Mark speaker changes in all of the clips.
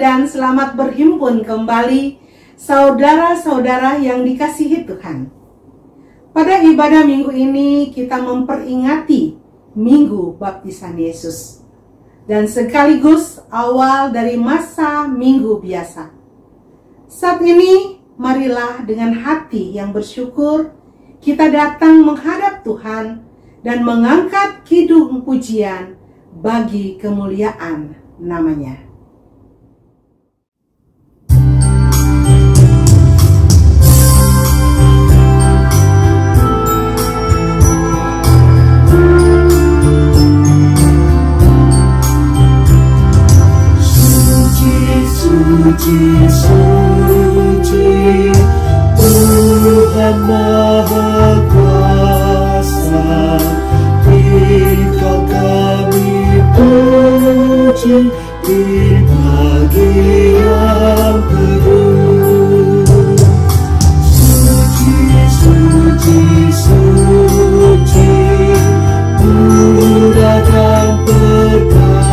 Speaker 1: dan selamat berhimpun kembali saudara-saudara yang dikasihi Tuhan. Pada ibadah minggu ini kita memperingati Minggu Baptisan Yesus dan sekaligus awal dari masa Minggu biasa. Saat ini marilah dengan hati yang bersyukur kita datang menghadap Tuhan dan mengangkat kidung pujian bagi kemuliaan namanya.
Speaker 2: Suci, suci, Tuhan Maha Kuasa, Engkau kami puji di pagi yang teduh. Suci, suci, suci, mulia dan perkasa,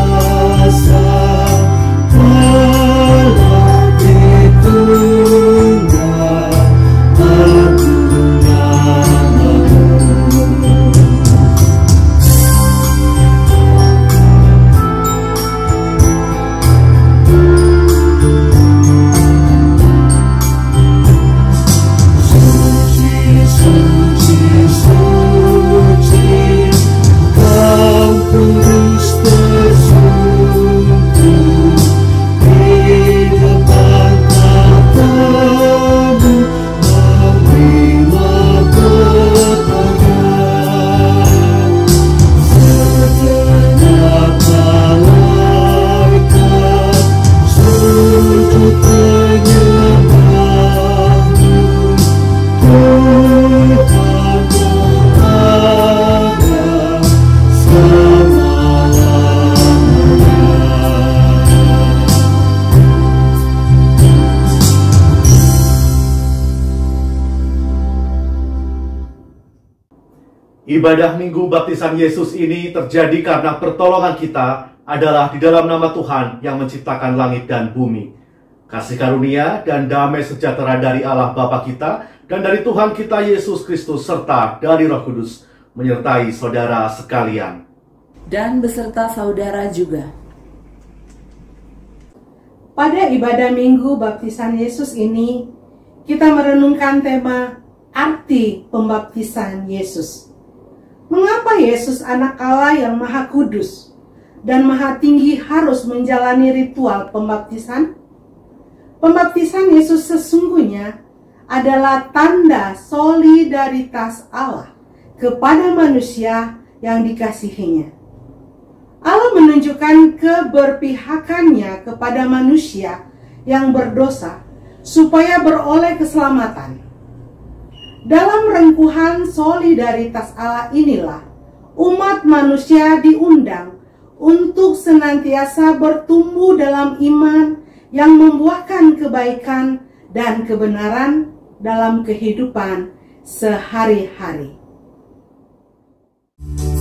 Speaker 3: Ibadah Minggu Baptisan Yesus ini terjadi karena pertolongan kita adalah di dalam nama Tuhan yang menciptakan langit dan bumi. Kasih karunia dan damai sejahtera dari Allah Bapa kita dan dari Tuhan kita Yesus Kristus serta dari Roh Kudus menyertai saudara sekalian.
Speaker 4: Dan beserta saudara juga.
Speaker 1: Pada ibadah Minggu Baptisan Yesus ini, kita merenungkan tema arti pembaptisan Yesus. Mengapa Yesus anak Allah yang maha kudus dan maha tinggi harus menjalani ritual pembaptisan? Pembaptisan Yesus sesungguhnya adalah tanda solidaritas Allah kepada manusia yang dikasihinya. Allah menunjukkan keberpihakannya kepada manusia yang berdosa supaya beroleh keselamatan. Dalam rengkuhan solidaritas Allah inilah umat manusia diundang untuk senantiasa bertumbuh dalam iman yang membuahkan kebaikan dan kebenaran dalam kehidupan sehari-hari.
Speaker 2: Hanya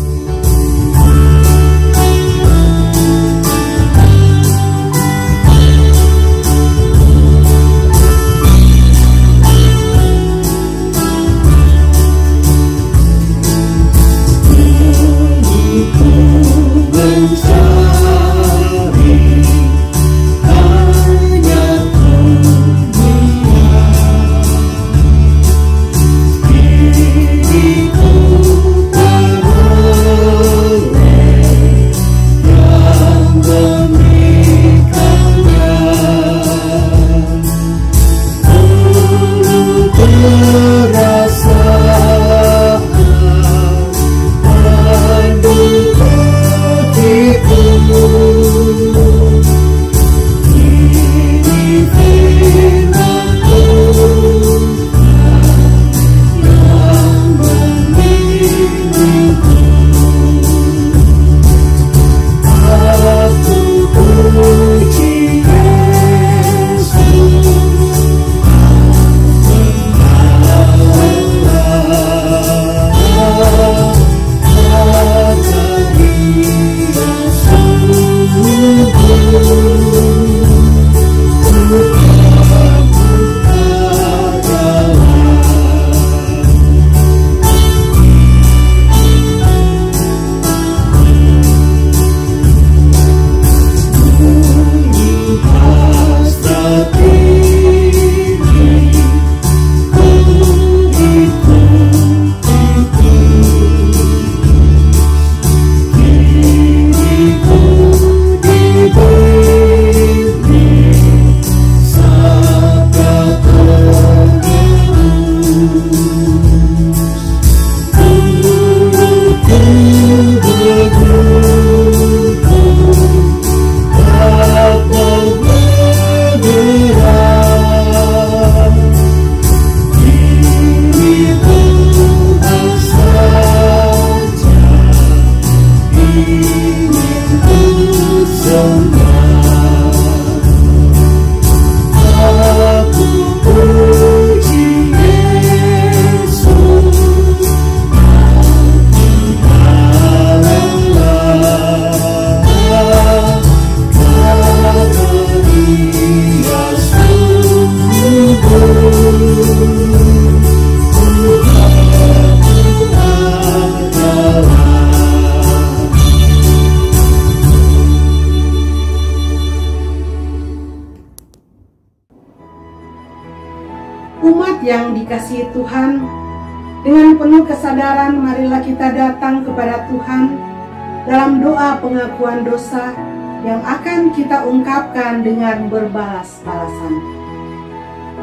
Speaker 1: Umat yang dikasihi Tuhan, dengan penuh kesadaran marilah kita datang kepada Tuhan dalam doa pengakuan dosa yang akan kita ungkapkan dengan berbalas-balasan.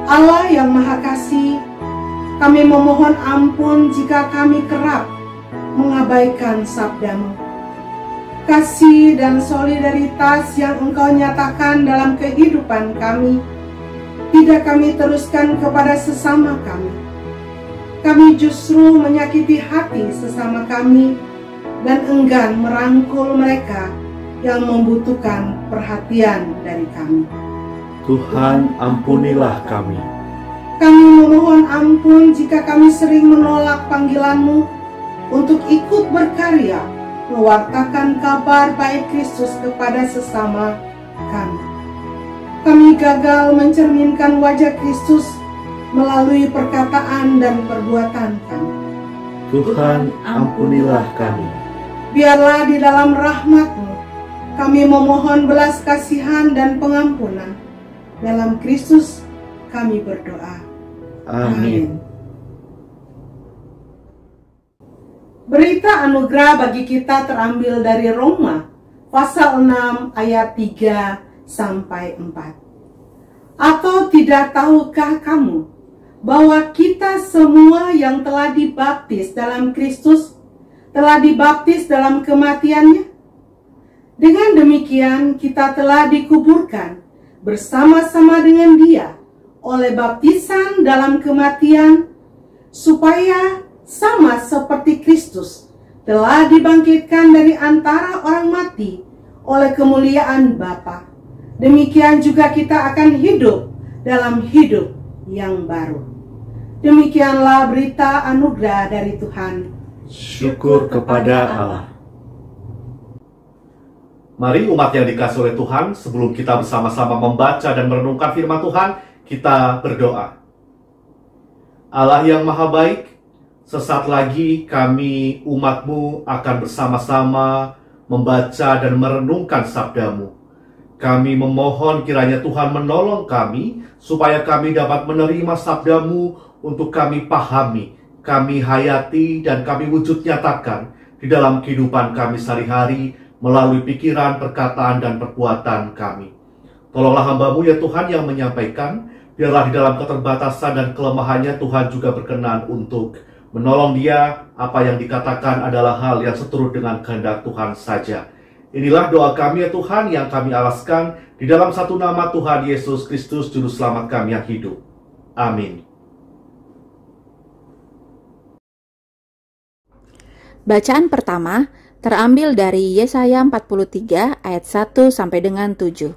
Speaker 1: Allah yang Maha Kasih, kami memohon ampun jika kami kerap mengabaikan sabda-Mu. Kasih dan solidaritas yang Engkau nyatakan dalam kehidupan kami, tidak kami teruskan kepada sesama kami. Kami justru menyakiti hati sesama kami dan enggan merangkul mereka yang membutuhkan perhatian dari kami.
Speaker 3: Tuhan, ampunilah kami.
Speaker 1: Kami memohon ampun jika kami sering menolak panggilan-Mu untuk ikut berkarya mewartakan kabar baik Kristus kepada sesama kami. Kami gagal mencerminkan wajah Kristus melalui perkataan dan perbuatan kami.
Speaker 3: Tuhan, ampunilah kami.
Speaker 1: Biarlah di dalam rahmat-Mu kami memohon belas kasihan dan pengampunan. Dalam Kristus kami berdoa.
Speaker 3: Amin.
Speaker 1: Berita anugerah bagi kita terambil dari Roma pasal 6 ayat 3 sampai 4. Atau tidak tahukah kamu bahwa kita semua yang telah dibaptis dalam Kristus telah dibaptis dalam kematian-Nya? Dengan demikian kita telah dikuburkan bersama-sama dengan Dia oleh baptisan dalam kematian, supaya sama seperti Kristus telah dibangkitkan dari antara orang mati oleh kemuliaan Bapa. Demikian juga kita akan hidup dalam hidup yang baru. Demikianlah berita anugerah dari Tuhan.
Speaker 3: Syukur kepada Allah. Mari umat yang dikasihi oleh Tuhan, sebelum kita bersama-sama membaca dan merenungkan firman Tuhan, kita berdoa. Allah yang Maha Baik, sesaat lagi kami umat-Mu akan bersama-sama membaca dan merenungkan sabda-Mu. Kami memohon kiranya Tuhan menolong kami supaya kami dapat menerima sabda-Mu untuk kami pahami, kami hayati, dan kami wujud nyatakan di dalam kehidupan kami sehari-hari melalui pikiran, perkataan, dan perbuatan kami. Tolonglah hamba-Mu ya Tuhan yang menyampaikan, biarlah di dalam keterbatasan dan kelemahannya Tuhan juga berkenan untuk menolong dia. Apa yang dikatakan adalah hal yang seturut dengan kehendak Tuhan saja. Inilah doa kami ya Tuhan yang kami alaskan di dalam satu nama Tuhan Yesus Kristus, Juru Selamat kami yang hidup. Amin.
Speaker 5: Bacaan pertama terambil dari Yesaya 43 ayat 1 sampai dengan 7.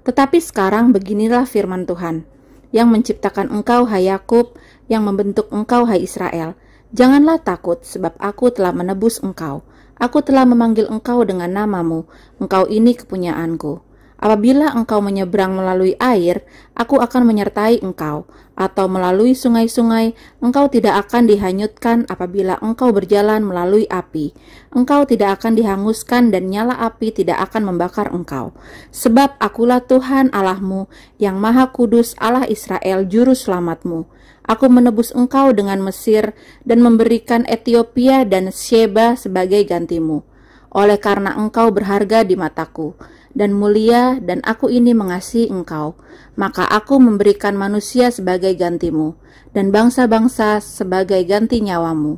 Speaker 5: Tetapi sekarang beginilah firman Tuhan, yang menciptakan engkau hai Yakub, yang membentuk engkau hai Israel. Janganlah takut, sebab aku telah menebus engkau. Aku telah memanggil engkau dengan namamu. Engkau ini kepunyaanku. Apabila engkau menyeberang melalui air, aku akan menyertai engkau. Atau melalui sungai-sungai, engkau tidak akan dihanyutkan. Apabila engkau berjalan melalui api, engkau tidak akan dihanguskan, dan nyala api tidak akan membakar engkau. Sebab akulah Tuhan Allahmu, yang Maha Kudus, Allah Israel, Juru Selamatmu. Aku menebus engkau dengan Mesir, dan memberikan Etiopia dan Sheba sebagai gantimu. Oleh karena engkau berharga di mataku, dan mulia, dan aku ini mengasihi engkau, maka aku memberikan manusia sebagai gantimu, dan bangsa-bangsa sebagai ganti nyawamu.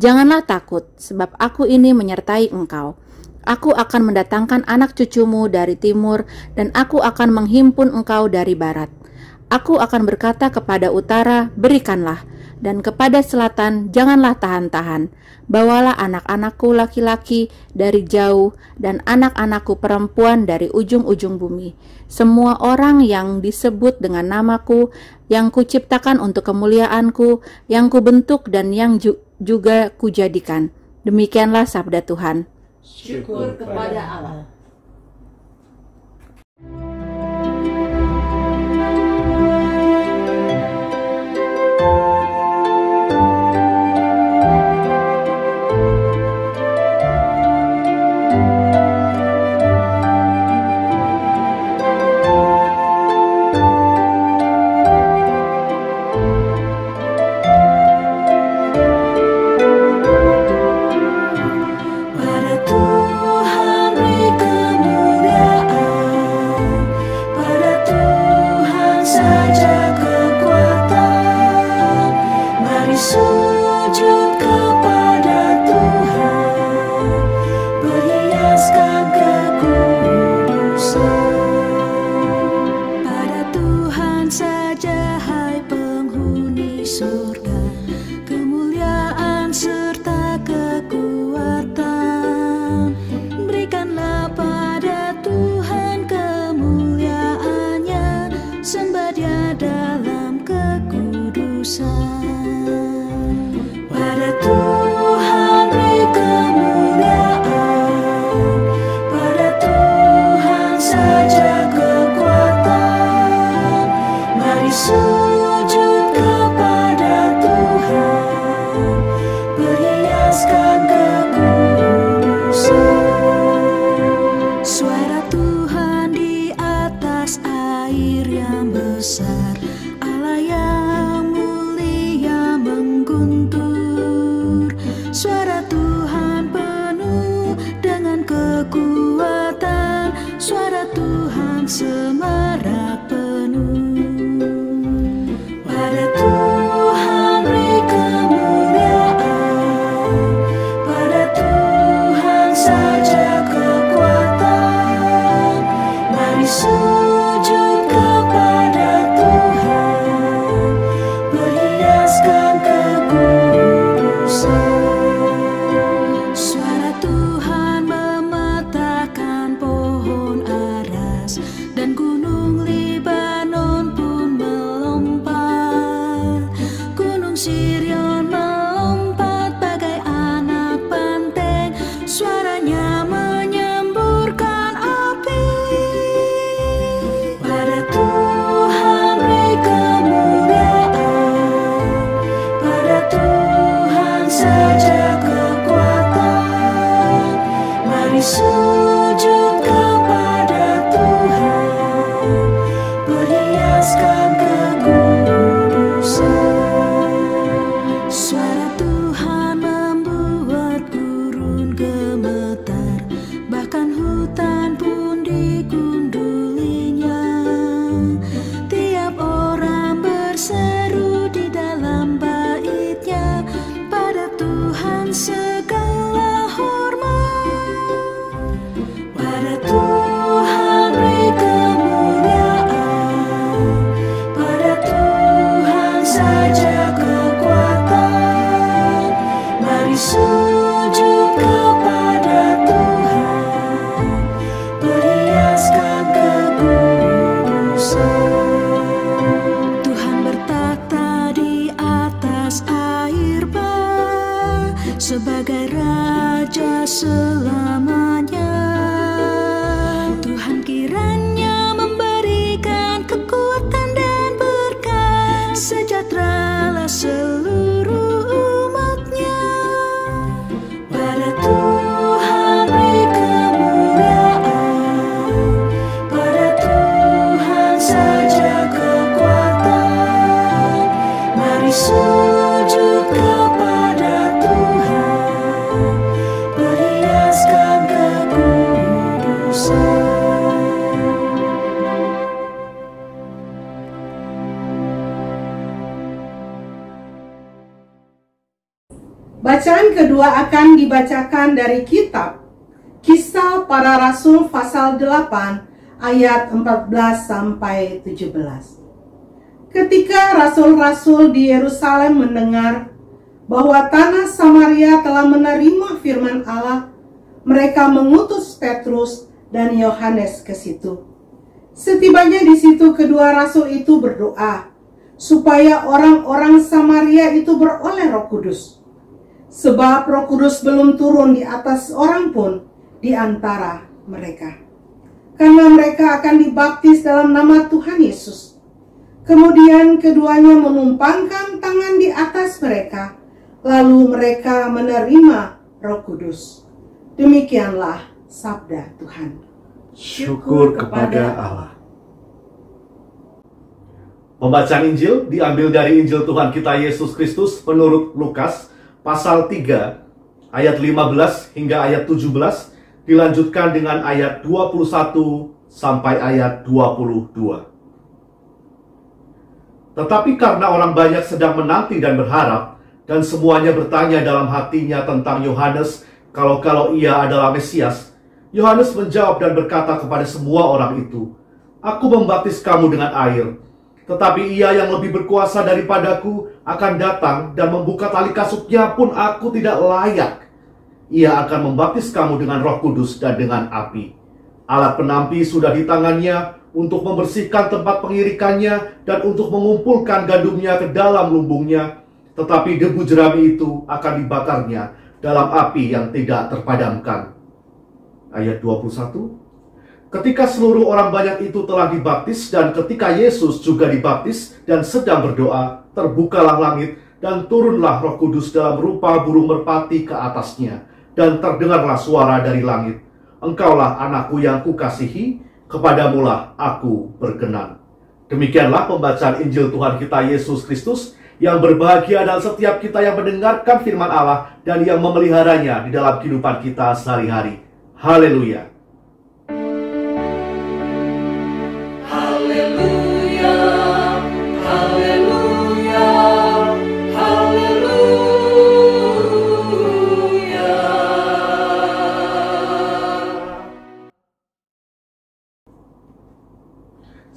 Speaker 5: Janganlah takut, sebab aku ini menyertai engkau. Aku akan mendatangkan anak cucumu dari timur, dan aku akan menghimpun engkau dari barat. Aku akan berkata kepada utara, berikanlah, dan kepada selatan, janganlah tahan-tahan. Bawalah anak-anakku laki-laki dari jauh, dan anak-anakku perempuan dari ujung-ujung bumi. Semua orang yang disebut dengan namaku, yang kuciptakan untuk kemuliaanku, yang kubentuk dan yang juga kujadikan. Demikianlah sabda Tuhan.
Speaker 4: Syukur kepada Allah.
Speaker 2: Pada Tuhan beri kemuliaan, pada Tuhan saja kekuatan. Mari sujud kepada Tuhan, perhiaskan kekudusan. Suara Tuhan di atas air yang besar, Allah yang mulia mengguntur. Suara Tuhan penuh dengan kekuatan, suara Tuhan semarak penuh. Pada Tuhan beri kemuliaan, pada Tuhan saja kekuatan. Mari sujud kepada Tuhan, perhiaskan kekudusan. Suara Tuhan memetakan pohon aras, dan gunung Libanon pun melompat. Gunung Sirion melompat bagai anak banteng, suaranya menyemburkan api. Pada Tuhan beri kemuliaan, pada Tuhan saja kekuatan. Mari sujud kepada Tuhan, perhiaskan kekudusan. Suara Tuhan membuat gurun gemetar, bahkan hutan pun digundulinya. Tiap orang berseru di dalam bait-Nya, pada Tuhan segala hormat. Pada Tuhan beri kemuliaan, pada Tuhan saja kekuatan. Mari sujud kepada Tuhan, perhiaskan kekudusan. Tuhan bertata di atas air bah, sebagai Raja selamanya. Tuhan kiranya memberikan kekuatan dan berkat, sejahteralah seluruh umat-Nya. Pada Tuhan beri kemuliaan, pada Tuhan saja kekuatan. Mari sujud kepada Tuhan, perhiaskan kekudusan.
Speaker 1: Bacaan kedua akan dibacakan dari kitab Kisah Para Rasul pasal 8 ayat 14 sampai 17. Ketika rasul-rasul di Yerusalem mendengar bahwa tanah Samaria telah menerima firman Allah, mereka mengutus Petrus dan Yohanes ke situ. Setibanya di situ, kedua rasul itu berdoa supaya orang-orang Samaria itu beroleh Roh Kudus. Sebab Roh Kudus belum turun di atas orang pun di antara mereka, karena mereka akan dibaptis dalam nama Tuhan Yesus. Kemudian keduanya menumpangkan tangan di atas mereka, lalu mereka menerima Roh Kudus. Demikianlah sabda Tuhan.
Speaker 3: Syukur kepada Allah. Pembacaan Injil diambil dari Injil Tuhan kita Yesus Kristus menurut Lukas pasal 3 ayat 15 hingga ayat 17, dilanjutkan dengan ayat 21 sampai ayat 22. Tetapi karena orang banyak sedang menanti dan berharap, dan semuanya bertanya dalam hatinya tentang Yohanes, kalau ia adalah Mesias, Yohanes menjawab dan berkata kepada semua orang itu, "Aku membaptis kamu dengan air, tetapi Ia yang lebih berkuasa daripadaku akan datang, dan membuka tali kasutnya pun aku tidak layak. Ia akan membaptis kamu dengan Roh Kudus dan dengan api. Alat penampi sudah di tangannya, untuk membersihkan tempat pengirikannya, dan untuk mengumpulkan gandumnya ke dalam lumbungnya. Tetapi debu jerami itu akan dibakarnya dalam api yang tidak terpadamkan. Ayat 21. Ketika seluruh orang banyak itu telah dibaptis, dan ketika Yesus juga dibaptis dan sedang berdoa, terbukalah langit, dan turunlah Roh Kudus dalam rupa burung merpati ke atasnya. Dan terdengarlah suara dari langit, "Engkaulah anakku yang kukasihi, kepadamulah aku berkenan." Demikianlah pembacaan Injil Tuhan kita Yesus Kristus. Yang berbahagia adalah setiap kita yang mendengarkan firman Allah dan yang memeliharanya di dalam kehidupan kita sehari-hari. Haleluya.
Speaker 2: Haleluya, haleluya, haleluya.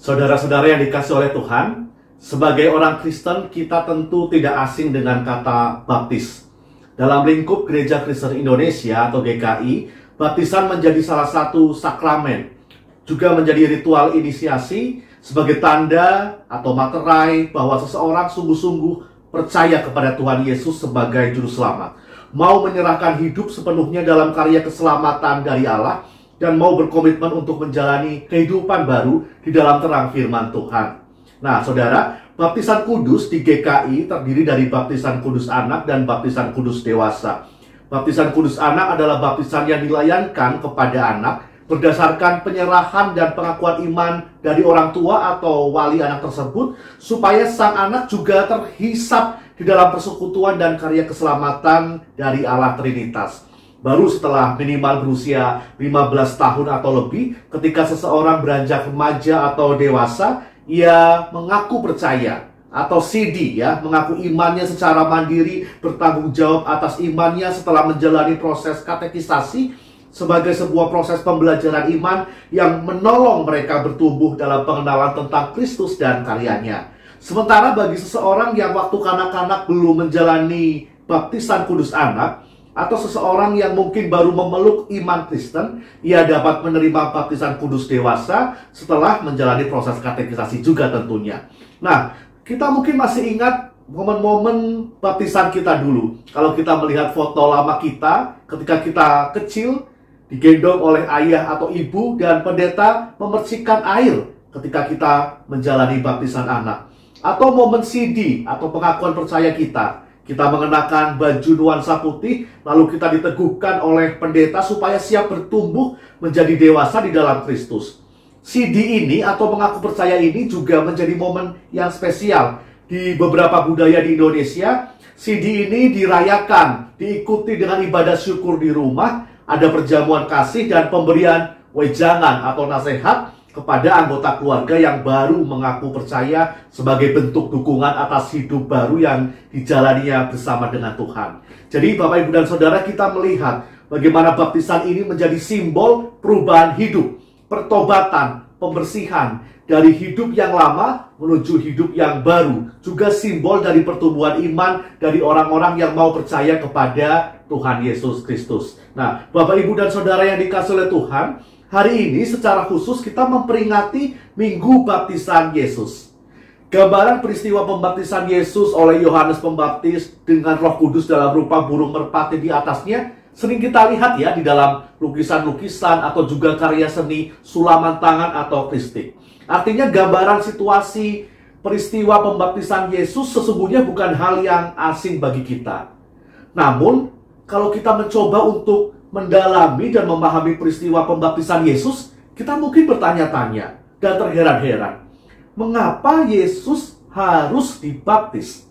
Speaker 3: Saudara-saudara yang dikasihi oleh Tuhan, sebagai orang Kristen kita tentu tidak asing dengan kata baptis. Dalam lingkup Gereja Kristen Indonesia atau GKI, baptisan menjadi salah satu sakramen, juga menjadi ritual inisiasi sebagai tanda atau materai bahwa seseorang sungguh-sungguh percaya kepada Tuhan Yesus sebagai juru selamat, mau menyerahkan hidup sepenuhnya dalam karya keselamatan dari Allah, dan mau berkomitmen untuk menjalani kehidupan baru di dalam terang firman Tuhan. Nah, saudara, baptisan kudus di GKI terdiri dari baptisan kudus anak dan baptisan kudus dewasa. Baptisan kudus anak adalah baptisan yang dilayankan kepada anak berdasarkan penyerahan dan pengakuan iman dari orang tua atau wali anak tersebut, supaya sang anak juga terhisap di dalam persekutuan dan karya keselamatan dari Allah Trinitas. Baru setelah minimal berusia 15 tahun atau lebih, ketika seseorang beranjak remaja atau dewasa, ia mengaku percaya atau CD mengaku imannya secara mandiri, bertanggung jawab atas imannya setelah menjalani proses katekisasi sebagai sebuah proses pembelajaran iman yang menolong mereka bertumbuh dalam pengenalan tentang Kristus dan karyanya. Sementara bagi seseorang yang waktu kanak-kanak belum menjalani baptisan kudus anak, atau seseorang yang mungkin baru memeluk iman Kristen, ia dapat menerima baptisan kudus dewasa setelah menjalani proses katekisasi juga tentunya. Nah, kita mungkin masih ingat momen-momen baptisan kita dulu. Kalau kita melihat foto lama kita, ketika kita kecil, digendong oleh ayah atau ibu, dan pendeta memercikan air ketika kita menjalani baptisan anak. Atau momen CD atau pengakuan percaya kita. Kita mengenakan baju nuansa putih, lalu kita diteguhkan oleh pendeta supaya siap bertumbuh menjadi dewasa di dalam Kristus. CD ini atau mengaku percaya ini juga menjadi momen yang spesial. Di beberapa budaya di Indonesia, CD ini dirayakan, diikuti dengan ibadah syukur di rumah, ada perjamuan kasih dan pemberian wejangan atau nasihat kepada anggota keluarga yang baru mengaku percaya sebagai bentuk dukungan atas hidup baru yang dijalaninya bersama dengan Tuhan. Jadi Bapak, Ibu, dan Saudara, kita melihat bagaimana baptisan ini menjadi simbol perubahan hidup, pertobatan, pembersihan dari hidup yang lama menuju hidup yang baru. Juga simbol dari pertumbuhan iman dari orang-orang yang mau percaya kepada Tuhan Yesus Kristus. Nah, Bapak, Ibu, dan Saudara yang dikasihi oleh Tuhan, hari ini secara khusus kita memperingati Minggu Baptisan Yesus. Gambaran peristiwa pembaptisan Yesus oleh Yohanes Pembaptis dengan Roh Kudus dalam rupa burung merpati di atasnya sering kita lihat ya di dalam lukisan-lukisan atau juga karya seni sulaman tangan atau kristik. Artinya gambaran situasi peristiwa pembaptisan Yesus sesungguhnya bukan hal yang asing bagi kita. Namun, kalau kita mencoba untuk mendalami dan memahami peristiwa pembaptisan Yesus, kita mungkin bertanya-tanya dan terheran-heran. Mengapa Yesus harus dibaptis?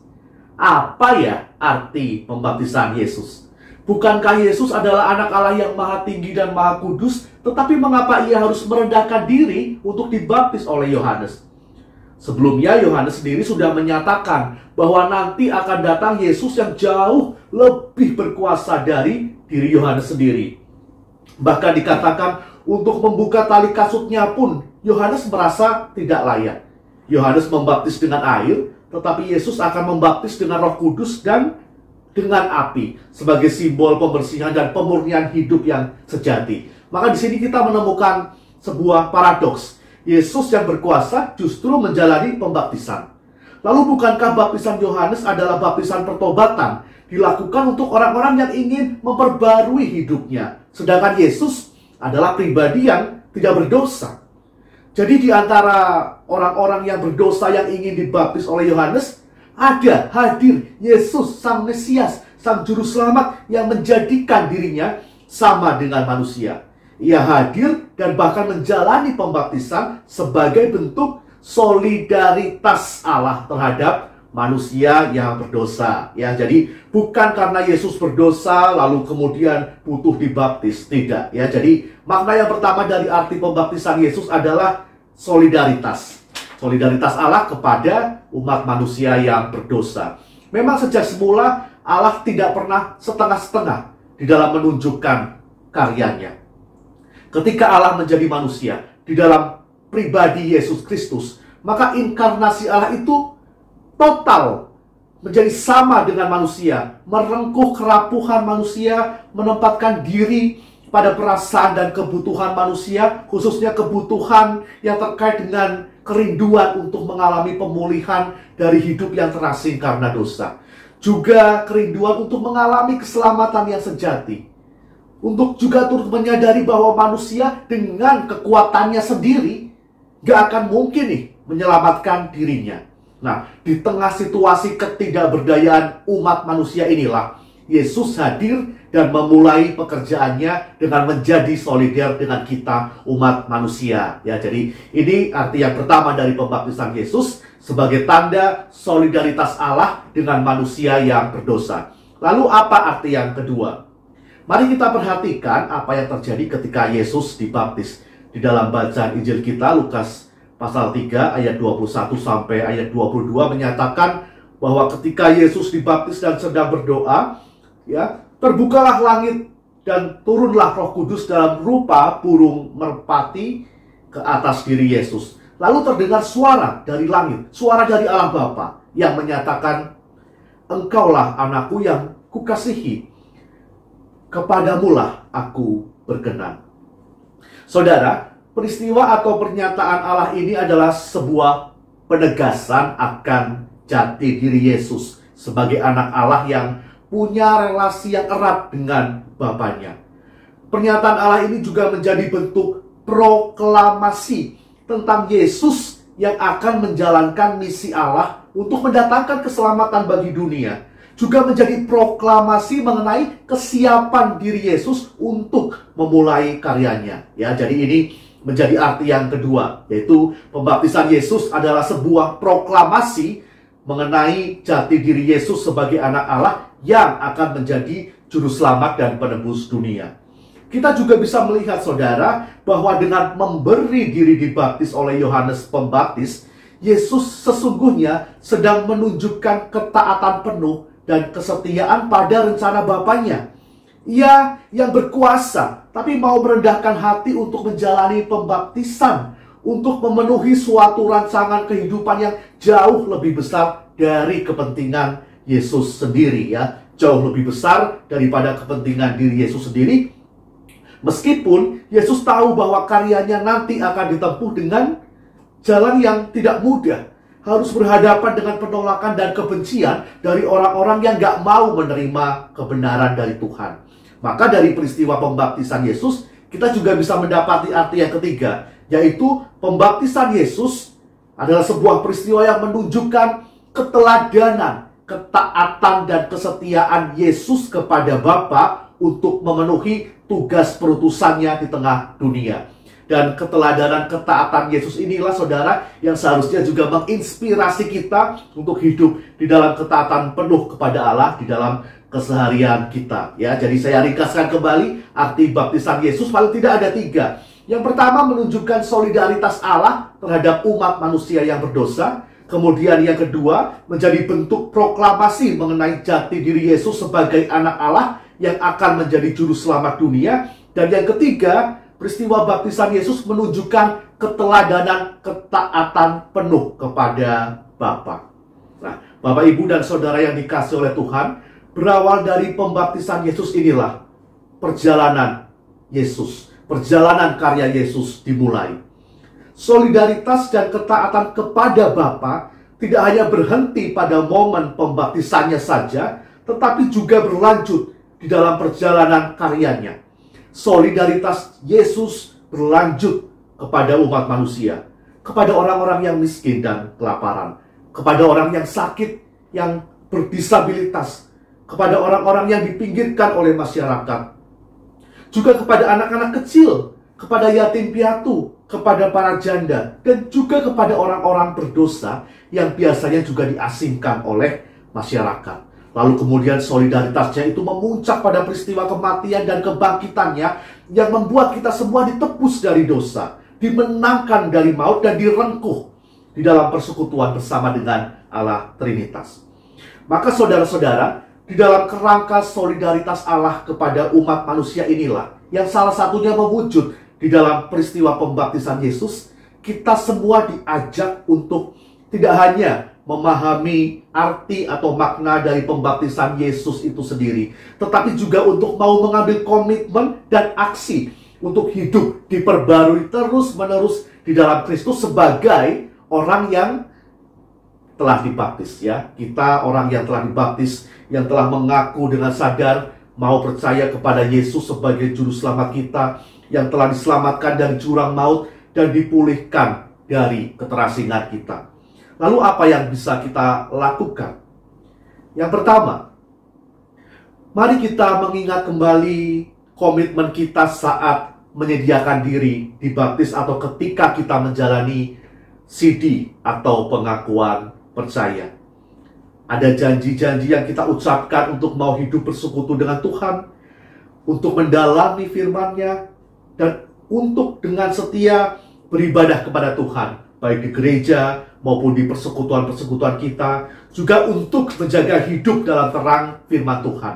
Speaker 3: Apa ya arti pembaptisan Yesus? Bukankah Yesus adalah anak Allah yang maha tinggi dan maha kudus, tetapi mengapa ia harus merendahkan diri untuk dibaptis oleh Yohanes? Sebelumnya Yohanes sendiri sudah menyatakan bahwa nanti akan datang Yesus yang jauh lebih berkuasa dari diri Yohanes sendiri. Bahkan dikatakan untuk membuka tali kasutnya pun Yohanes merasa tidak layak. Yohanes membaptis dengan air, tetapi Yesus akan membaptis dengan Roh Kudus dan dengan api sebagai simbol pembersihan dan pemurnian hidup yang sejati. Maka di sini kita menemukan sebuah paradoks, Yesus yang berkuasa justru menjalani pembaptisan. Lalu bukankah baptisan Yohanes adalah baptisan pertobatan, dilakukan untuk orang-orang yang ingin memperbarui hidupnya, sedangkan Yesus adalah pribadi yang tidak berdosa. Jadi di antara orang-orang yang berdosa yang ingin dibaptis oleh Yohanes, ada hadir Yesus, Sang Mesias, Sang Juru Selamat yang menjadikan dirinya sama dengan manusia. Ia hadir dan bahkan menjalani pembaptisan sebagai bentuk solidaritas Allah terhadap manusia yang berdosa. Ya, jadi bukan karena Yesus berdosa lalu kemudian butuh dibaptis, tidak. Ya, jadi makna yang pertama dari arti pembaptisan Yesus adalah solidaritas. Solidaritas Allah kepada umat manusia yang berdosa. Memang sejak semula Allah tidak pernah setengah-setengah di dalam menunjukkan karyanya. Ketika Allah menjadi manusia di dalam pribadi Yesus Kristus, maka inkarnasi Allah itu total menjadi sama dengan manusia, merengkuh kerapuhan manusia, menempatkan diri pada perasaan dan kebutuhan manusia, khususnya kebutuhan yang terkait dengan kerinduan untuk mengalami pemulihan dari hidup yang terasing karena dosa. Juga kerinduan untuk mengalami keselamatan yang sejati. Untuk juga turut menyadari bahwa manusia dengan kekuatannya sendiri gak akan mungkin nih menyelamatkan dirinya. Nah, di tengah situasi ketidakberdayaan umat manusia inilah Yesus hadir dan memulai pekerjaannya dengan menjadi solider dengan kita umat manusia. Ya, jadi ini arti yang pertama dari pembaptisan Yesus sebagai tanda solidaritas Allah dengan manusia yang berdosa. Lalu apa arti yang kedua? Mari kita perhatikan apa yang terjadi ketika Yesus dibaptis. Di dalam bacaan Injil kita, Lukas pasal 3 ayat 21 sampai ayat 22 menyatakan bahwa ketika Yesus dibaptis dan sedang berdoa, ya, terbukalah langit dan turunlah Roh Kudus dalam rupa burung merpati ke atas diri Yesus. Lalu terdengar suara dari langit, suara dari Allah Bapa yang menyatakan, "Engkaulah anakku yang kukasihi, kepadamulah aku berkenan." Saudara, peristiwa atau pernyataan Allah ini adalah sebuah penegasan akan jati diri Yesus sebagai anak Allah yang punya relasi yang erat dengan Bapanya. Pernyataan Allah ini juga menjadi bentuk proklamasi tentang Yesus yang akan menjalankan misi Allah untuk mendatangkan keselamatan bagi dunia. Juga menjadi proklamasi mengenai kesiapan diri Yesus untuk memulai karyanya. Ya, jadi ini menjadi arti yang kedua, yaitu pembaptisan Yesus adalah sebuah proklamasi mengenai jati diri Yesus sebagai anak Allah yang akan menjadi juru selamat dan penebus dunia. Kita juga bisa melihat, saudara, bahwa dengan memberi diri dibaptis oleh Yohanes Pembaptis, Yesus sesungguhnya sedang menunjukkan ketaatan penuh dan kesetiaan pada rencana Bapanya. Ia yang berkuasa, tapi mau merendahkan hati untuk menjalani pembaptisan, untuk memenuhi suatu rancangan kehidupan yang jauh lebih besar dari kepentingan Yesus sendiri, ya. Jauh lebih besar daripada kepentingan diri Yesus sendiri. Meskipun Yesus tahu bahwa karyanya nanti akan ditempuh dengan jalan yang tidak mudah, harus berhadapan dengan penolakan dan kebencian dari orang-orang yang gak mau menerima kebenaran dari Tuhan. Maka dari peristiwa pembaptisan Yesus, kita juga bisa mendapati arti yang ketiga, yaitu pembaptisan Yesus adalah sebuah peristiwa yang menunjukkan keteladanan, ketaatan dan kesetiaan Yesus kepada Bapa untuk memenuhi tugas perutusannya di tengah dunia. Dan keteladanan ketaatan Yesus inilah, saudara, yang seharusnya juga menginspirasi kita untuk hidup di dalam ketaatan penuh kepada Allah di dalam keseharian kita. Ya, jadi saya ringkaskan kembali arti baptisan Yesus paling tidak ada 3. Yang pertama, menunjukkan solidaritas Allah terhadap umat manusia yang berdosa. Kemudian yang kedua, menjadi bentuk proklamasi mengenai jati diri Yesus sebagai anak Allah yang akan menjadi juru selamat dunia. Dan yang ketiga, peristiwa baptisan Yesus menunjukkan keteladanan ketaatan penuh kepada Bapa. Nah, Bapak, Ibu, dan Saudara yang dikasihi oleh Tuhan, berawal dari pembaptisan Yesus inilah perjalanan Yesus, perjalanan karya Yesus dimulai. solidaritas dan ketaatan kepada Bapa tidak hanya berhenti pada momen pembaptisannya saja, tetapi juga berlanjut di dalam perjalanan karyanya. Solidaritas Yesus berlanjut kepada umat manusia, kepada orang-orang yang miskin dan kelaparan, kepada orang yang sakit, yang berdisabilitas, kepada orang-orang yang dipinggirkan oleh masyarakat, juga kepada anak-anak kecil, kepada yatim piatu, kepada para janda, dan juga kepada orang-orang berdosa yang biasanya juga diasingkan oleh masyarakat. Lalu kemudian solidaritasnya itu memuncak pada peristiwa kematian dan kebangkitannya yang membuat kita semua ditebus dari dosa, dimenangkan dari maut, dan direngkuh di dalam persekutuan bersama dengan Allah Trinitas. Maka saudara-saudara, di dalam kerangka solidaritas Allah kepada umat manusia inilah yang salah satunya mewujud di dalam peristiwa pembaptisan Yesus, kita semua diajak untuk tidak hanya memahami arti atau makna dari pembaptisan Yesus itu sendiri, tetapi juga untuk mau mengambil komitmen dan aksi untuk hidup diperbarui terus-menerus di dalam Kristus sebagai orang yang telah dibaptis, ya. Kita orang yang telah dibaptis, yang telah mengaku dengan sadar mau percaya kepada Yesus sebagai juru selamat kita, yang telah diselamatkan dari jurang maut dan dipulihkan dari keterasingan kita. Lalu apa yang bisa kita lakukan? Yang pertama, mari kita mengingat kembali komitmen kita saat menyediakan diri dibaptis atau ketika kita menjalani CD atau pengakuan percaya. Ada janji-janji yang kita ucapkan untuk mau hidup bersekutu dengan Tuhan, untuk mendalami firman-Nya, dan untuk dengan setia beribadah kepada Tuhan, baik di gereja maupun di persekutuan-persekutuan kita, juga untuk menjaga hidup dalam terang firman Tuhan.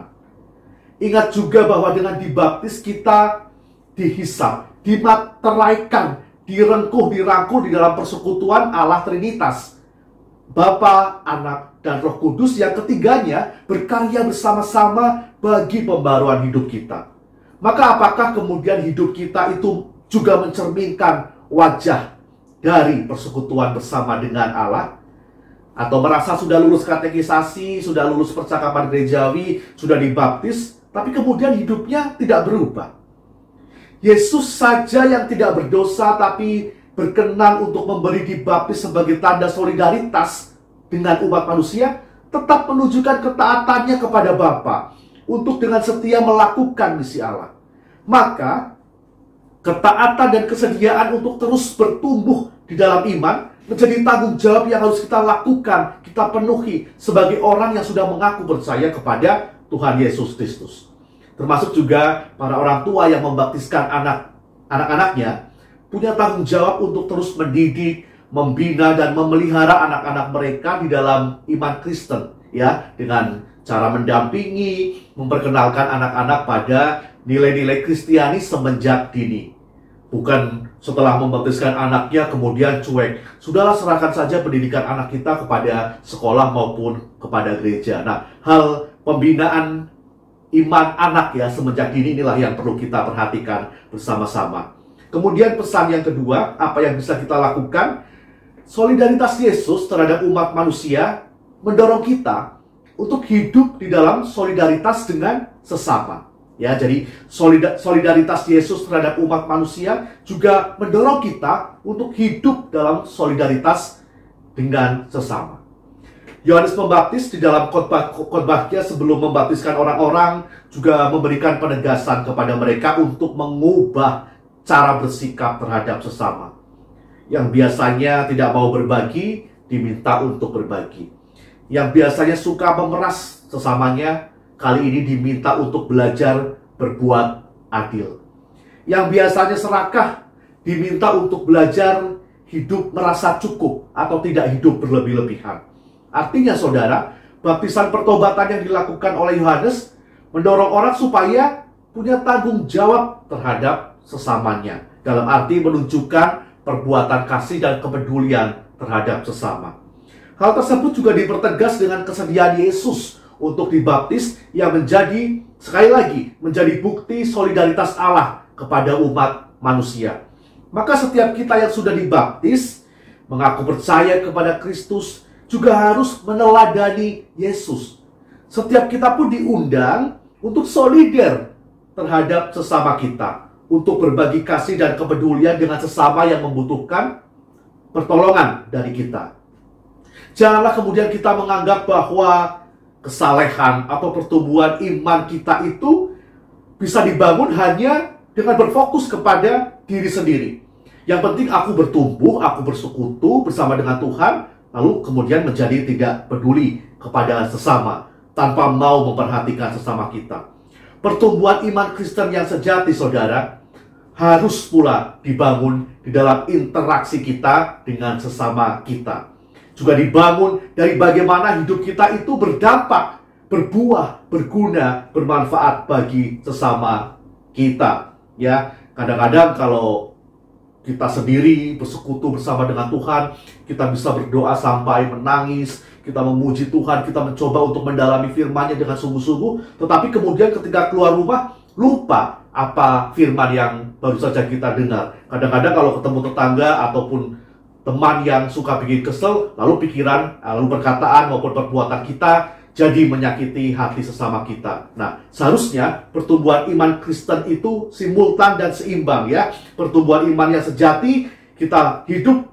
Speaker 3: Ingat juga bahwa dengan dibaptis kita dihisap, dimateraikan, direngkuh, dirangkul di dalam persekutuan Allah Trinitas, Bapa, Anak, dan Roh Kudus, yang ketiganya berkarya bersama-sama bagi pembaruan hidup kita. Maka apakah kemudian hidup kita itu juga mencerminkan wajah dari persekutuan bersama dengan Allah? Atau merasa sudah lulus katekisasi, sudah lulus percakapan gerejawi, sudah dibaptis, tapi kemudian hidupnya tidak berubah? Yesus saja yang tidak berdosa tapi berkenan untuk memberi dibaptis sebagai tanda solidaritas dengan umat manusia, tetap menunjukkan ketaatannya kepada Bapa untuk dengan setia melakukan misi Allah. Maka ketaatan dan kesediaan untuk terus bertumbuh di dalam iman menjadi tanggung jawab yang harus kita lakukan, kita penuhi sebagai orang yang sudah mengaku percaya kepada Tuhan Yesus Kristus. Termasuk juga para orang tua yang membaptiskan anak-anaknya punya tanggung jawab untuk terus mendidik, membina, dan memelihara anak-anak mereka di dalam iman Kristen, ya, dengan cara mendampingi, memperkenalkan anak-anak pada nilai-nilai Kristiani semenjak dini. Bukan setelah membaptiskan anaknya kemudian cuek. Sudahlah, serahkan saja pendidikan anak kita kepada sekolah maupun kepada gereja. Nah, hal pembinaan iman anak ya semenjak dini inilah yang perlu kita perhatikan bersama-sama. Kemudian pesan yang kedua, apa yang bisa kita lakukan? Solidaritas Yesus terhadap umat manusia mendorong kita untuk hidup di dalam solidaritas dengan sesama. Ya, jadi solidaritas Yesus terhadap umat manusia juga mendorong kita untuk hidup dalam solidaritas dengan sesama. Yohanes Pembaptis di dalam khotbahnya sebelum membaptiskan orang-orang juga memberikan penegasan kepada mereka untuk mengubah cara bersikap terhadap sesama. Yang biasanya tidak mau berbagi, diminta untuk berbagi. Yang biasanya suka memeras sesamanya, kali ini diminta untuk belajar berbuat adil. Yang biasanya serakah, diminta untuk belajar hidup merasa cukup atau tidak hidup berlebih-lebihan. Artinya saudara, baptisan pertobatan yang dilakukan oleh Yohanes mendorong orang supaya punya tanggung jawab terhadap sesamanya, dalam arti menunjukkan perbuatan kasih dan kepedulian terhadap sesama. Hal tersebut juga dipertegas dengan kesediaan Yesus untuk dibaptis yang menjadi, sekali lagi, menjadi bukti solidaritas Allah kepada umat manusia. Maka setiap kita yang sudah dibaptis, mengaku percaya kepada Kristus, juga harus meneladani Yesus. Setiap kita pun diundang untuk solider terhadap sesama kita, untuk berbagi kasih dan kepedulian dengan sesama yang membutuhkan pertolongan dari kita. Janganlah kemudian kita menganggap bahwa kesalehan atau pertumbuhan iman kita itu bisa dibangun hanya dengan berfokus kepada diri sendiri. Yang penting aku bertumbuh, aku bersekutu bersama dengan Tuhan, lalu kemudian menjadi tidak peduli kepada sesama, tanpa mau memperhatikan sesama kita. Pertumbuhan iman Kristen yang sejati, saudara, harus pula dibangun di dalam interaksi kita dengan sesama kita. Juga dibangun dari bagaimana hidup kita itu berdampak, berbuah, berguna, bermanfaat bagi sesama kita. Ya, kadang-kadang kalau kita sendiri bersekutu bersama dengan Tuhan, kita bisa berdoa sampai menangis, kita memuji Tuhan, kita mencoba untuk mendalami firman-Nya dengan sungguh-sungguh, tetapi kemudian ketika keluar rumah, lupa apa firman yang baru saja kita dengar. Kadang-kadang kalau ketemu tetangga ataupun teman yang suka bikin kesel, lalu pikiran, lalu perkataan maupun perbuatan kita jadi menyakiti hati sesama kita. Nah, seharusnya pertumbuhan iman Kristen itu simultan dan seimbang, ya. Pertumbuhan iman yang sejati, kita hidup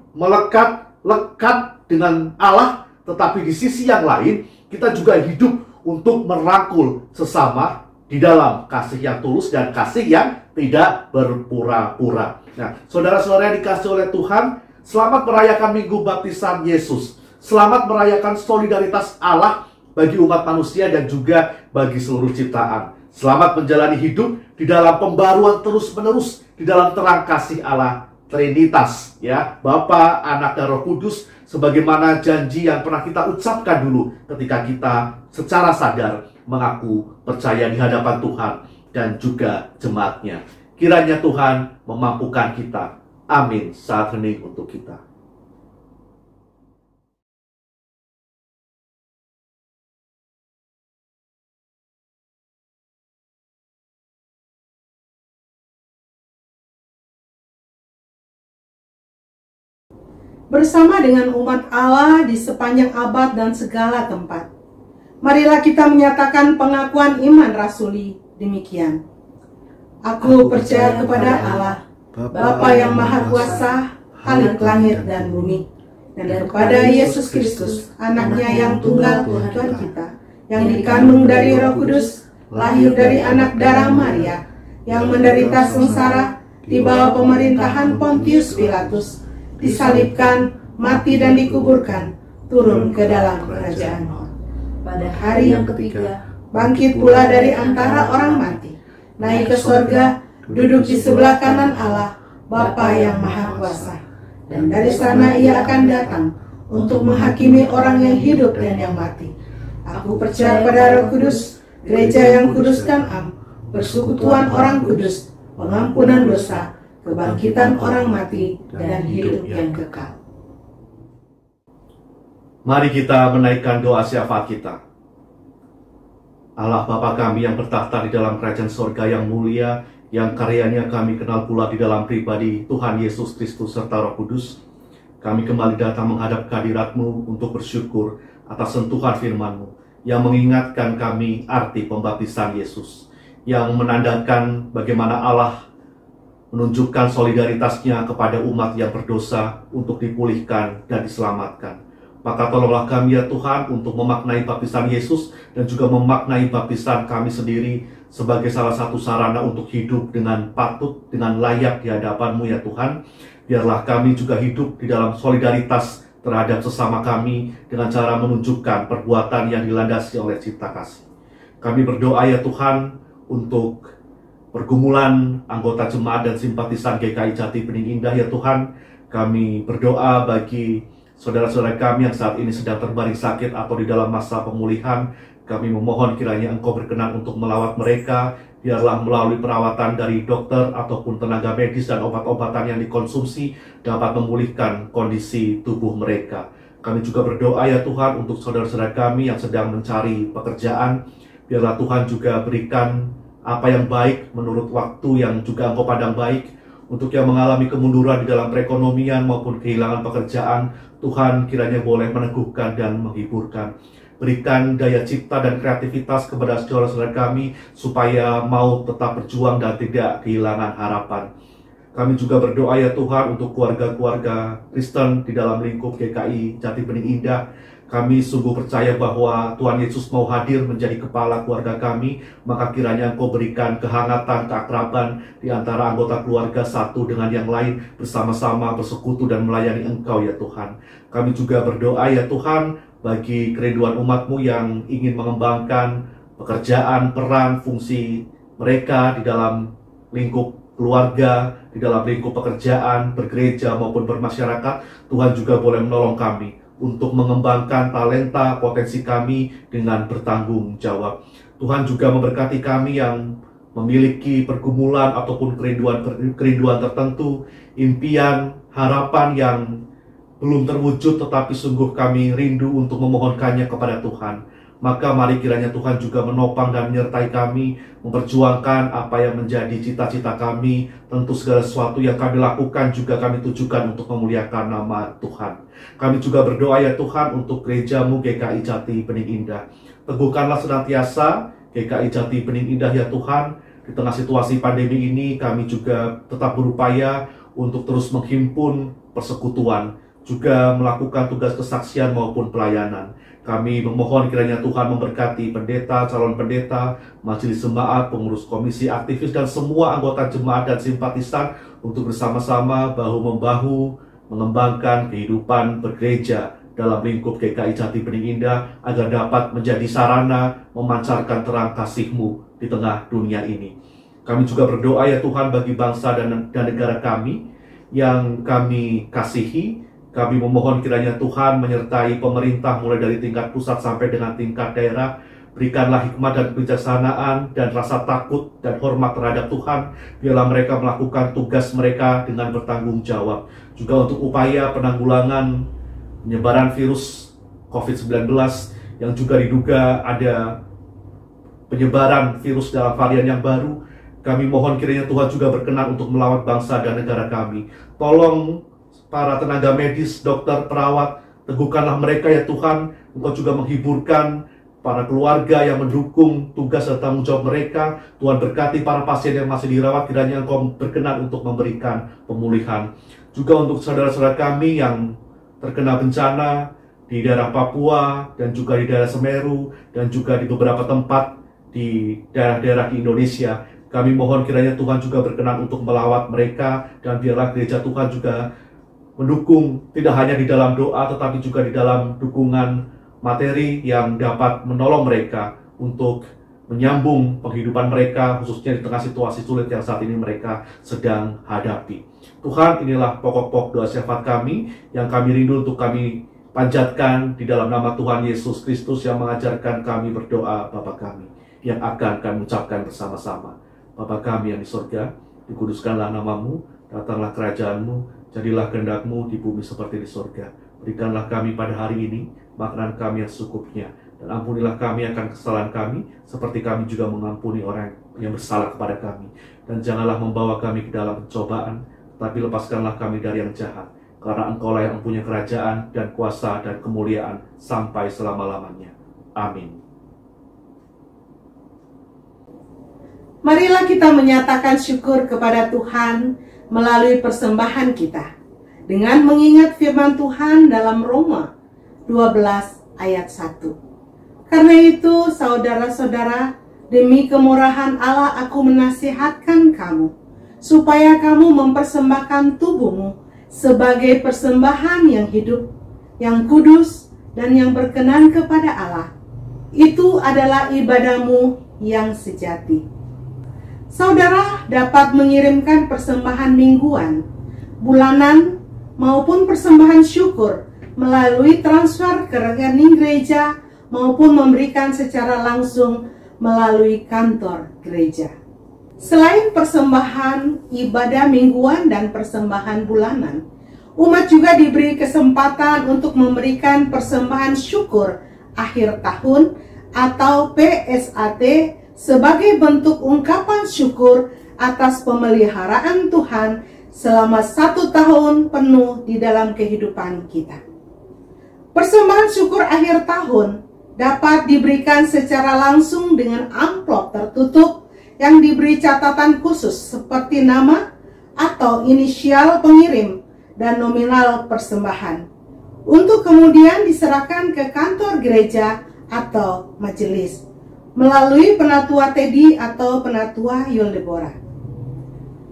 Speaker 3: lekat dengan Allah, tetapi di sisi yang lain, kita juga hidup untuk merangkul sesama di dalam kasih yang tulus dan kasih yang tidak berpura-pura. Nah, saudara-saudara yang dikasih oleh Tuhan, selamat merayakan Minggu Baptisan Yesus. Selamat merayakan solidaritas Allah bagi umat manusia dan juga bagi seluruh ciptaan. Selamat menjalani hidup di dalam pembaruan terus-menerus di dalam terang kasih Allah Trinitas, ya, Bapa, Anak, dan Roh Kudus, sebagaimana janji yang pernah kita ucapkan dulu ketika kita secara sadar mengaku percaya di hadapan Tuhan dan juga jemaat-Nya. Kiranya Tuhan memampukan kita. Amin. Saat hening untuk kita.
Speaker 1: Bersama dengan umat Allah di sepanjang abad dan segala tempat, marilah kita menyatakan pengakuan iman rasuli demikian. Aku percaya kepada Allah, Bapa yang Maha Kuasa, Khalik langit dan bumi, dan kepada Yesus Kristus, Anaknya yang tunggal Tuhan kita, yang dikandung dari Roh Kudus, lahir dari anak darah Maria, yang menderita sengsara di bawah pemerintahan Pontius Pilatus, disalibkan, mati dan dikuburkan, turun ke dalam kerajaan. Pada hari yang ketiga, bangkit pula dari antara orang mati, naik ke surga, duduk di sebelah kanan Allah, Bapa yang Maha Kuasa. Dan dari sana ia akan datang untuk menghakimi orang yang hidup dan yang mati. Aku percaya pada Roh Kudus, gereja yang kudus dan am, persekutuan orang kudus, pengampunan dosa, kebangkitan orang mati, dan hidup yang kekal.
Speaker 3: Mari kita menaikkan doa syafaat kita. Allah Bapa kami yang bertahta di dalam kerajaan sorga yang mulia, yang karyanya kami kenal pula di dalam pribadi Tuhan Yesus Kristus serta Roh Kudus, kami kembali datang menghadap kehadirat-Mu untuk bersyukur atas sentuhan firman-Mu yang mengingatkan kami arti pembaptisan Yesus, yang menandakan bagaimana Allah menunjukkan solidaritasnya kepada umat yang berdosa untuk dipulihkan dan diselamatkan. Maka tolonglah kami ya Tuhan untuk memaknai baptisan Yesus dan juga memaknai baptisan kami sendiri sebagai salah satu sarana untuk hidup dengan patut, dengan layak di hadapan-Mu ya Tuhan. Biarlah kami juga hidup di dalam solidaritas terhadap sesama kami dengan cara menunjukkan perbuatan yang dilandasi oleh cinta kasih. Kami berdoa ya Tuhan untuk pergumulan anggota jemaat dan simpatisan GKI Jati Bening Indah ya Tuhan. Kami berdoa bagi saudara-saudara kami yang saat ini sedang terbaring sakit atau di dalam masa pemulihan. Kami memohon kiranya Engkau berkenan untuk melawat mereka. Biarlah melalui perawatan dari dokter ataupun tenaga medis dan obat-obatan yang dikonsumsi dapat memulihkan kondisi tubuh mereka. Kami juga berdoa ya Tuhan untuk saudara-saudara kami yang sedang mencari pekerjaan. Biarlah Tuhan juga berikan apa yang baik menurut waktu yang juga Engkau pandang baik, Untuk yang mengalami kemunduran di dalam perekonomian maupun kehilangan pekerjaan, Tuhan kiranya boleh meneguhkan dan menghiburkan. Berikan daya cipta dan kreativitas kepada saudara-saudara kami supaya mau tetap berjuang dan tidak kehilangan harapan. Kami juga berdoa ya Tuhan untuk keluarga-keluarga Kristen di dalam lingkup GKI Jati Bening Indah. Kami sungguh percaya bahwa Tuhan Yesus mau hadir menjadi kepala keluarga kami, maka kiranya Engkau berikan kehangatan, keakraban di antara anggota keluarga satu dengan yang lain, bersama-sama bersekutu dan melayani Engkau ya Tuhan. Kami juga berdoa ya Tuhan bagi kerinduan umat-Mu yang ingin mengembangkan pekerjaan, peran, fungsi mereka di dalam lingkup keluarga, di dalam lingkup pekerjaan, bergereja maupun bermasyarakat. Tuhan juga boleh menolong kami untuk mengembangkan talenta, potensi kami dengan bertanggung jawab. Tuhan juga memberkati kami yang memiliki pergumulan ataupun kerinduan tertentu, impian, harapan yang belum terwujud, tetapi sungguh kami rindu untuk memohonkannya kepada Tuhan. Maka mari kiranya Tuhan juga menopang dan menyertai kami, memperjuangkan apa yang menjadi cita-cita kami. Tentu segala sesuatu yang kami lakukan juga kami tujukan untuk memuliakan nama Tuhan. Kami juga berdoa ya Tuhan untuk gereja-Mu GKI Jati Bening Indah. Teguhkanlah senantiasa GKI Jati Bening Indah ya Tuhan. Di tengah situasi pandemi ini kami juga tetap berupaya untuk terus menghimpun persekutuan, juga melakukan tugas kesaksian maupun pelayanan. Kami memohon kiranya Tuhan memberkati pendeta, calon pendeta, majelis jemaat, pengurus komisi, aktivis, dan semua anggota jemaat dan simpatisan untuk bersama-sama bahu-membahu mengembangkan kehidupan bergereja dalam lingkup GKI Jati Bening Indah agar dapat menjadi sarana memancarkan terang kasih-Mu di tengah dunia ini. Kami juga berdoa ya Tuhan bagi bangsa dan negara kami yang kami kasihi. Kami memohon kiranya Tuhan menyertai pemerintah mulai dari tingkat pusat sampai dengan tingkat daerah. Berikanlah hikmat dan kebijaksanaan dan rasa takut dan hormat terhadap Tuhan. Biarlah mereka melakukan tugas mereka dengan bertanggung jawab. Juga untuk upaya penanggulangan penyebaran virus COVID-19 yang juga diduga ada penyebaran virus dalam varian yang baru. Kami mohon kiranya Tuhan juga berkenan untuk melawat bangsa dan negara kami. Tolong para tenaga medis, dokter, perawat, teguhkanlah mereka ya Tuhan. Engkau juga menghiburkan para keluarga yang mendukung tugas dan tanggung jawab mereka. Tuhan berkati para pasien yang masih dirawat, kiranya Engkau berkenan untuk memberikan pemulihan. Juga untuk saudara-saudara kami yang terkena bencana di daerah Papua dan juga di daerah Semeru dan juga di beberapa tempat di daerah-daerah di Indonesia. Kami mohon kiranya Tuhan juga berkenan untuk melawat mereka, dan biarlah gereja Tuhan juga mendukung tidak hanya di dalam doa tetapi juga di dalam dukungan materi yang dapat menolong mereka untuk menyambung penghidupan mereka, khususnya di tengah situasi sulit yang saat ini mereka sedang hadapi. Tuhan, inilah pokok-pokok doa syafaat kami yang kami rindu untuk kami panjatkan di dalam nama Tuhan Yesus Kristus yang mengajarkan kami berdoa Bapa kami, yang akan kami ucapkan bersama-sama. Bapa kami yang di surga, dikuduskanlah namamu, datanglah kerajaan-Mu, jadilah kehendak-Mu di bumi seperti di surga. Berikanlah kami pada hari ini makanan kami yang secukupnya, dan ampunilah kami akan kesalahan kami, seperti kami juga mengampuni orang yang bersalah kepada kami. Dan janganlah membawa kami ke dalam pencobaan, tapi lepaskanlah kami dari yang jahat, karena Engkau-lah yang mempunyai kerajaan dan kuasa dan kemuliaan sampai selama-lamanya. Amin.
Speaker 1: Marilah kita menyatakan syukur kepada Tuhan melalui persembahan kita dengan mengingat firman Tuhan dalam Roma 12 ayat 1. Karena itu, saudara-saudara, demi kemurahan Allah aku menasihatkan kamu, supaya kamu mempersembahkan tubuhmu sebagai persembahan yang hidup, yang kudus, dan yang berkenan kepada Allah. Itu adalah ibadahmu yang sejati. Saudara dapat mengirimkan persembahan mingguan, bulanan, maupun persembahan syukur melalui transfer ke rekening gereja maupun memberikan secara langsung melalui kantor gereja. Selain persembahan ibadah mingguan dan persembahan bulanan, umat juga diberi kesempatan untuk memberikan persembahan syukur akhir tahun atau PSAT sebagai bentuk ungkapan syukur atas pemeliharaan Tuhan selama 1 tahun penuh di dalam kehidupan kita. Persembahan syukur akhir tahun dapat diberikan secara langsung dengan amplop tertutup yang diberi catatan khusus seperti nama atau inisial pengirim dan nominal persembahan, untuk kemudian diserahkan ke kantor gereja atau majelis melalui penatua Teddy atau penatua Yuldebora.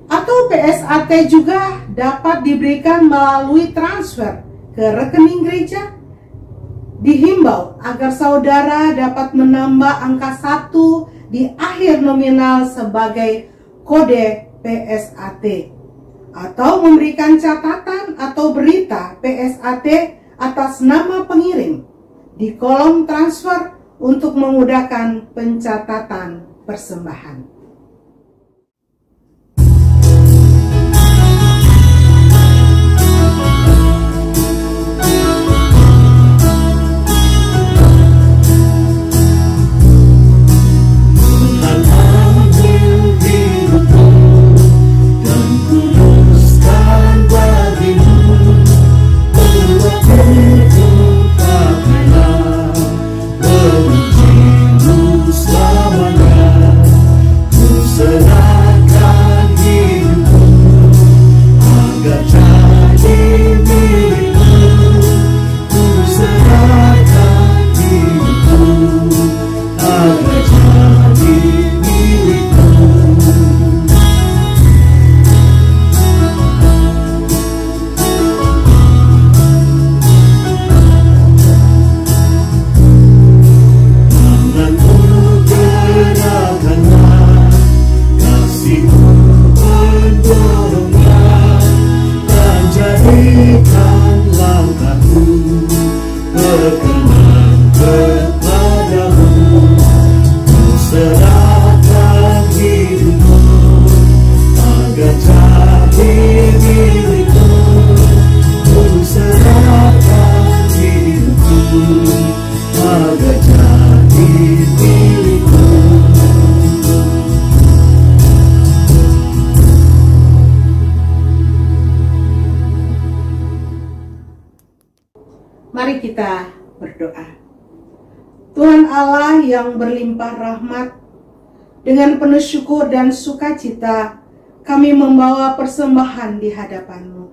Speaker 1: Atau PSAT juga dapat diberikan melalui transfer ke rekening gereja. Dihimbau agar saudara dapat menambah angka 1 di akhir nominal sebagai kode PSAT, atau memberikan catatan atau berita PSAT atas nama pengirim di kolom transfer untuk memudahkan pencatatan persembahan. Mari kita berdoa. Tuhan Allah yang berlimpah rahmat, dengan penuh syukur dan sukacita kami membawa persembahan di hadapan-Mu.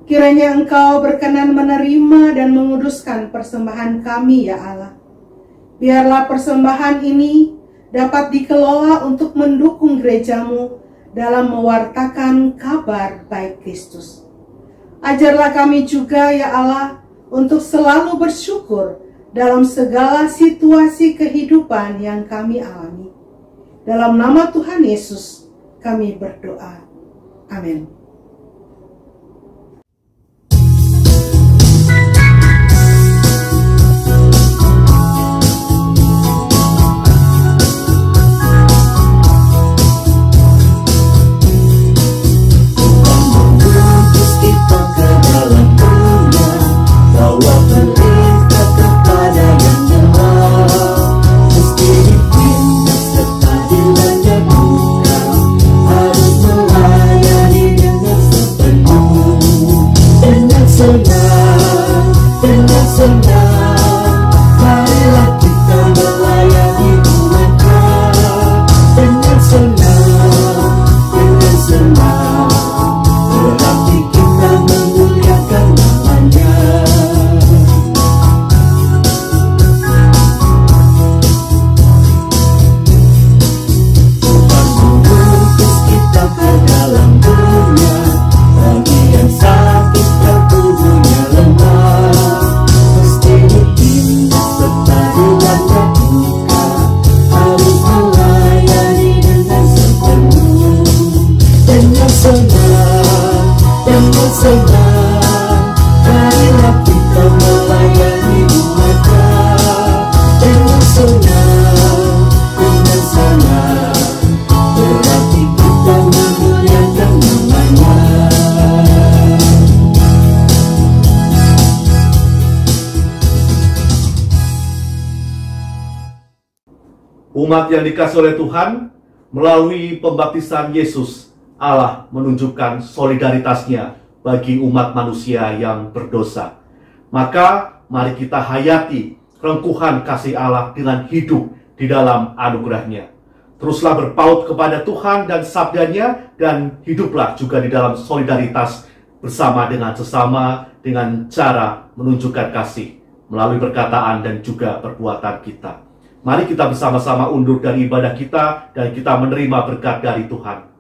Speaker 1: Kiranya Engkau berkenan menerima dan menguduskan persembahan kami, ya Allah. Biarlah persembahan ini dapat dikelola untuk mendukung gereja-Mu dalam mewartakan kabar baik Kristus. Ajarlah kami juga, ya Allah, untuk selalu bersyukur dalam segala situasi kehidupan yang kami alami. Dalam nama Tuhan Yesus kami berdoa. Amin.
Speaker 3: Umat yang dikasihi oleh Tuhan, melalui pembaptisan Yesus, Allah menunjukkan solidaritasnya bagi umat manusia yang berdosa. Maka mari kita hayati rengkuhan kasih Allah dengan hidup di dalam anugerah-Nya. Teruslah berpaut kepada Tuhan dan sabdanya, dan hiduplah juga di dalam solidaritas bersama dengan sesama dengan cara menunjukkan kasih melalui perkataan dan juga perbuatan kita. Mari kita bersama-sama undur dari ibadah kita dan kita menerima berkat dari Tuhan.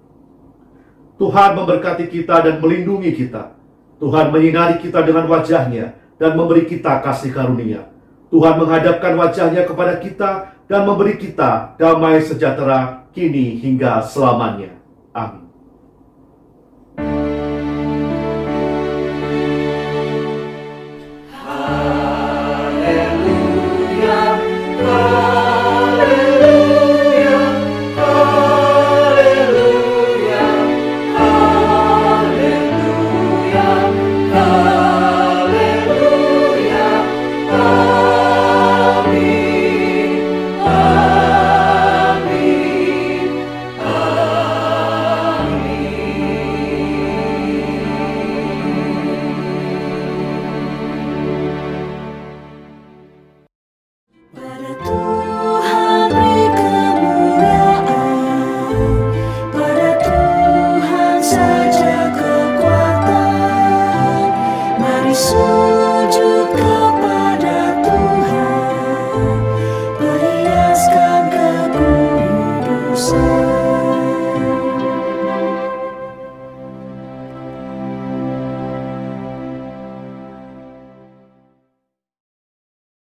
Speaker 3: Tuhan memberkati kita dan melindungi kita. Tuhan menyinari kita dengan wajah-Nya dan memberi kita kasih karunia. Tuhan menghadapkan wajah-Nya kepada kita dan memberi kita damai sejahtera kini hingga selamanya. Amin.